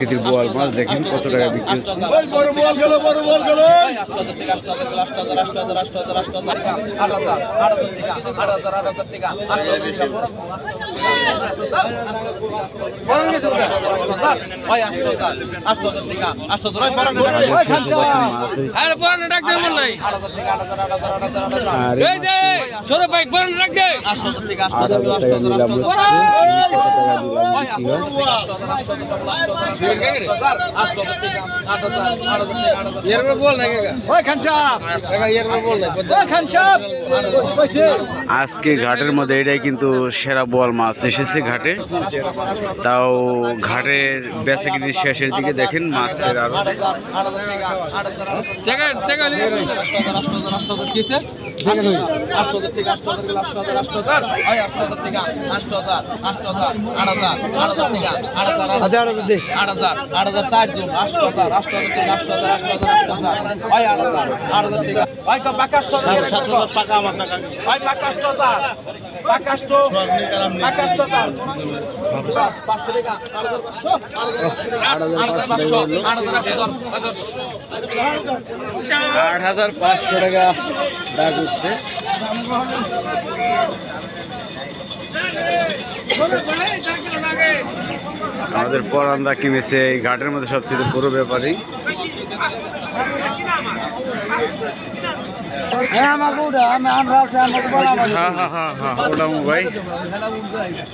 বোয়াল মাছ দেখেন কত টাকা বিক্রি হচ্ছে। আজকে ঘাটের মধ্যে এটাই কিন্তু সেরা বোয়াল মাছ এসেছে ঘাটে, তাও ঘাটের বেচাকিনি শেষের দিকে দেখেন মাছের আরো $8,500 দাগ উঠছে। আমাদের পরানদা কিনেছে এই ঘাটের মধ্যে সবচেয়ে বড় ব্যাপারী।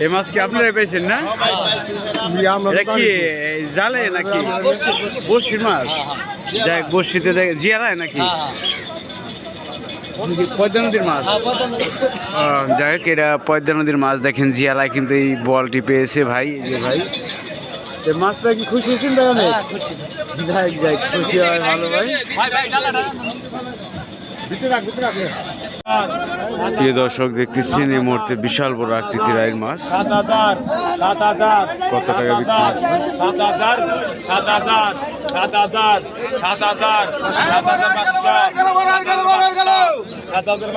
এই মাছ কি আপনারা পেয়েছেন না? এটা কি জালে নাকি বড়শির মাছ? যাই বড়শিতে জিয়ালায় নাকি পদ্মা নদীর মাছ? যাই হোক, এটা পদ্মা নদীর মাছ দেখেন জিয়ালায় কিন্তু এই বলটি পেয়েছে ভাই। যে ভাই মাছ পাই কি খুশি হয়েছেন ভাই? অনেক যাই যাই খুশি হয়, ভালো ভাই। প্রিয় দর্শক দেখতেছেন এই মুহূর্তে বিশাল বড় আকৃতির আইর মাছ। কত টাকা বিক্রি হচ্ছে? 7,000 আছে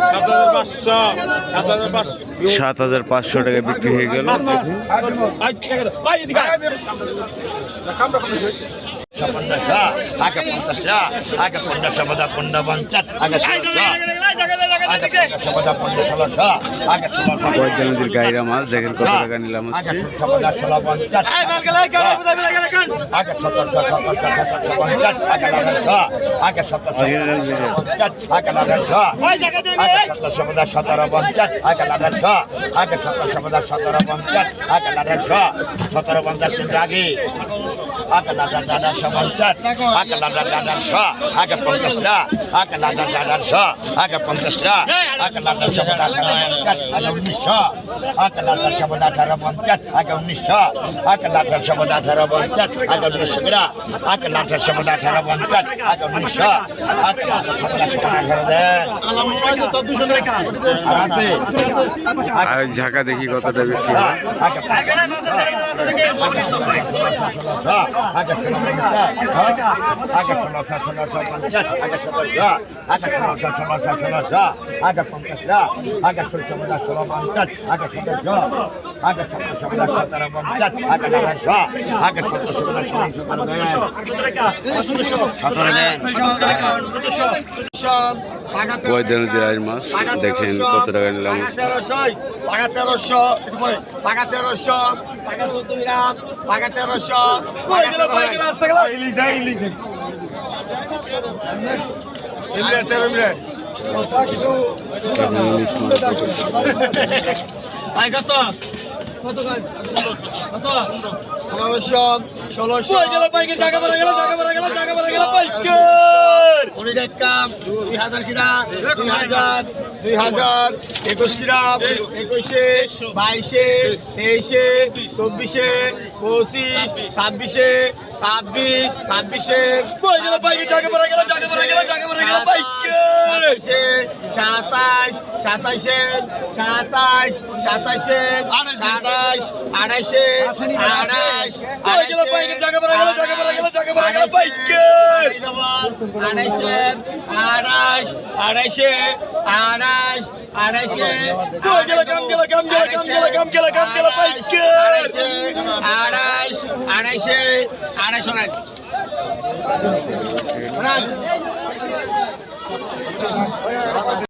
7,500 7,500 টাকা বিক্রি হয়ে গেল। নদীর গাইরা মাছ দেখেন কত টাকা নিলাম হচ্ছে। ঝাঁকা দেখি কতটা বিক্রি হয়। পদ্মা নদীর আইর মাছ দেখেন কত টাকা নিলাম। 1300 1600 2000 21 গ্রাম 21-এ 22-এ 23-এ 24-এ 25 26-এ 26 26-এ 27 27-এ 27 27-এ 28 28-এ 28